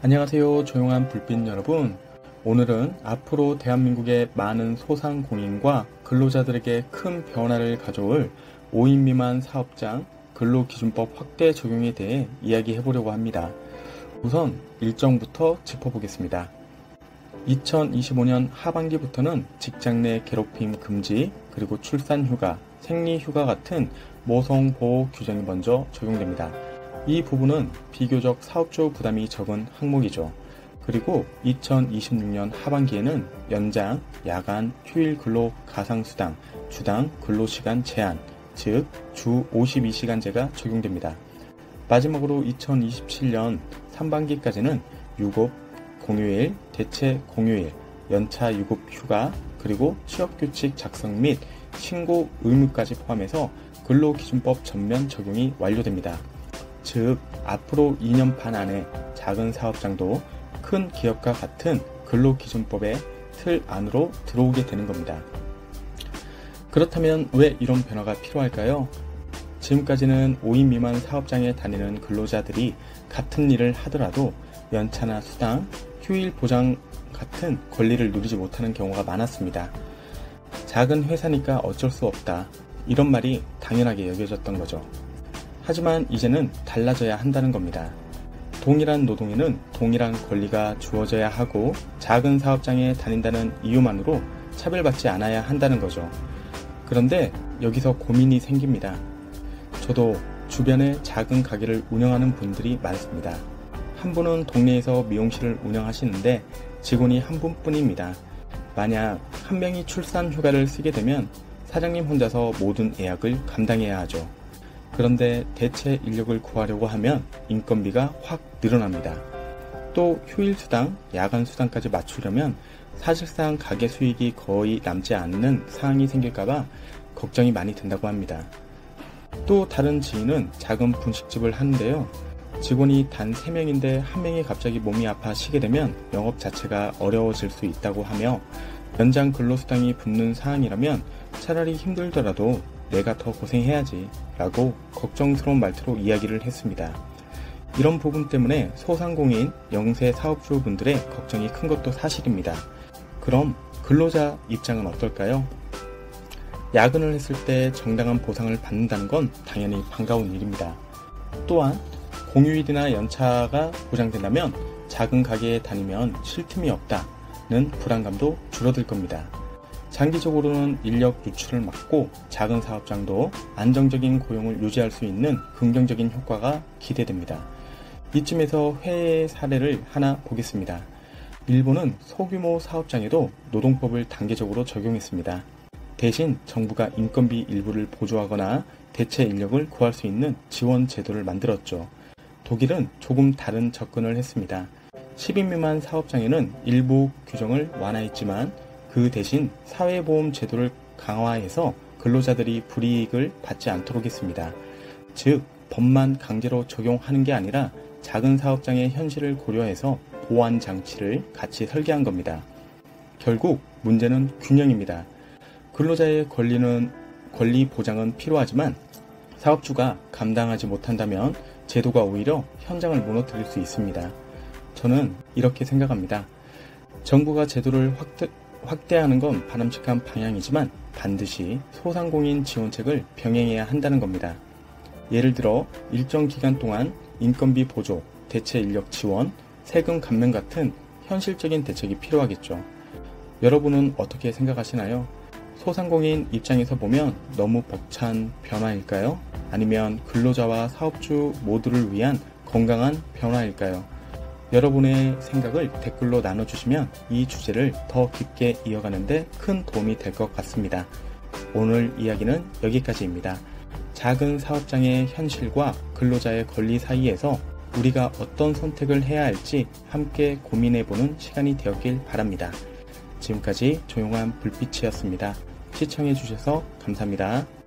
안녕하세요. 조용한 불빛 여러분. 오늘은 앞으로 대한민국의 많은 소상공인과 근로자들에게 큰 변화를 가져올 5인 미만 사업장 근로기준법 확대 적용에 대해 이야기해 보려고 합니다. 우선 일정부터 짚어보겠습니다. 2025년 하반기부터는 직장 내 괴롭힘 금지, 그리고 출산휴가, 생리휴가 같은 모성보호 규정이 먼저 적용됩니다. 이 부분은 비교적 사업주 부담이 적은 항목이죠. 그리고 2026년 하반기에는 연장, 야간, 휴일 근로 가상수당, 주당 근로시간 제한, 즉 주 52시간제가 적용됩니다. 마지막으로 2027년 상반기까지는 유급, 공휴일, 대체 공휴일, 연차 유급 휴가, 그리고 취업규칙 작성 및 신고 의무까지 포함해서 근로기준법 전면 적용이 완료됩니다. 즉, 앞으로 2년 반 안에 작은 사업장도 큰 기업과 같은 근로기준법의 틀 안으로 들어오게 되는 겁니다. 그렇다면 왜 이런 변화가 필요할까요? 지금까지는 5인 미만 사업장에 다니는 근로자들이 같은 일을 하더라도 연차나 수당, 휴일 보장 같은 권리를 누리지 못하는 경우가 많았습니다. 작은 회사니까 어쩔 수 없다, 이런 말이 당연하게 여겨졌던 거죠. 하지만 이제는 달라져야 한다는 겁니다. 동일한 노동에는 동일한 권리가 주어져야 하고 작은 사업장에 다닌다는 이유만으로 차별받지 않아야 한다는 거죠. 그런데 여기서 고민이 생깁니다. 저도 주변에 작은 가게를 운영하는 분들이 많습니다. 한 분은 동네에서 미용실을 운영하시는데 직원이 한 분뿐입니다. 만약 한 명이 출산 휴가를 쓰게 되면 사장님 혼자서 모든 예약을 감당해야 하죠. 그런데 대체 인력을 구하려고 하면 인건비가 확 늘어납니다. 또 휴일 수당, 야간 수당까지 맞추려면 사실상 가게 수익이 거의 남지 않는 상황이 생길까봐 걱정이 많이 된다고 합니다. 또 다른 지인은 작은 분식집을 하는데요. 직원이 단 3명인데 한 명이 갑자기 몸이 아파 쉬게 되면 영업 자체가 어려워질 수 있다고 하며 연장 근로수당이 붙는 상황이라면 차라리 힘들더라도 내가 더 고생해야지 라고 걱정스러운 말투로 이야기를 했습니다. 이런 부분 때문에 소상공인, 영세 사업주분들의 걱정이 큰 것도 사실입니다. 그럼 근로자 입장은 어떨까요? 야근을 했을 때 정당한 보상을 받는다는 건 당연히 반가운 일입니다. 또한 공휴일이나 연차가 보장된다면 작은 가게에 다니면 쉴 틈이 없다는 불안감도 줄어들 겁니다. 장기적으로는 인력 유출을 막고 작은 사업장도 안정적인 고용을 유지할 수 있는 긍정적인 효과가 기대됩니다. 이쯤에서 해외의 사례를 하나 보겠습니다. 일본은 소규모 사업장에도 노동법을 단계적으로 적용했습니다. 대신 정부가 인건비 일부를 보조하거나 대체 인력을 구할 수 있는 지원 제도를 만들었죠. 독일은 조금 다른 접근을 했습니다. 10인 미만 사업장에는 일부 규정을 완화했지만 그 대신 사회보험 제도를 강화해서 근로자들이 불이익을 받지 않도록 했습니다. 즉, 법만 강제로 적용하는 게 아니라 작은 사업장의 현실을 고려해서 보완 장치를 같이 설계한 겁니다. 결국 문제는 균형입니다. 근로자의 권리 보장은 필요하지만 사업주가 감당하지 못한다면 제도가 오히려 현장을 무너뜨릴 수 있습니다. 저는 이렇게 생각합니다. 정부가 제도를 확대하는 건 바람직한 방향이지만 반드시 소상공인 지원책을 병행해야 한다는 겁니다. 예를 들어 일정 기간 동안 인건비 보조, 대체 인력 지원, 세금 감면 같은 현실적인 대책이 필요하겠죠. 여러분은 어떻게 생각하시나요? 소상공인 입장에서 보면 너무 벅찬 변화일까요? 아니면 근로자와 사업주 모두를 위한 건강한 변화일까요? 여러분의 생각을 댓글로 나눠주시면 이 주제를 더 깊게 이어가는데 큰 도움이 될 것 같습니다. 오늘 이야기는 여기까지입니다. 작은 사업장의 현실과 근로자의 권리 사이에서 우리가 어떤 선택을 해야 할지 함께 고민해보는 시간이 되었길 바랍니다. 지금까지 조용한 불빛이었습니다. 시청해주셔서 감사합니다.